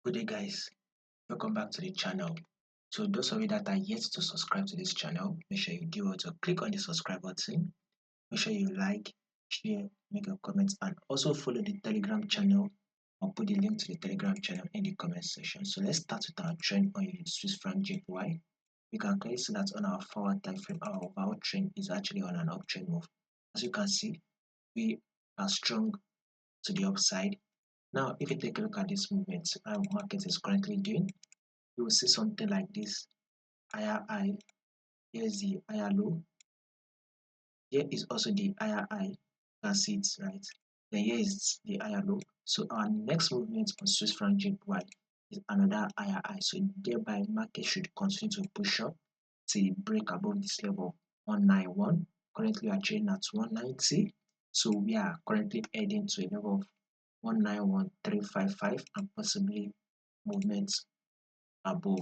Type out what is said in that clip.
Good day guys, welcome back to the channel. So those of you that are yet to subscribe to this channel, make sure you do also click on the subscribe button. Make sure you like, share, make a comment, and also follow the Telegram channel. I'll put the link to the Telegram channel in the comment section. So let's start with our trend on Swiss franc JPY. You can clearly see that on our forward time frame, our overall trend is actually on an uptrend move. As you can see, we are strong to the upside. Now, if you take a look at this movement our market is currently doing, you will see something like this. Higher high, here's the higher low, here is also the higher high, you can see it, right? Then here is the higher low. So our next movement on Swiss franc JPY is another higher high. So thereby market should continue to push up till break above this level of 191. Currently we are trading at 190. So we are currently heading to a level of 191,355 and possibly movements above.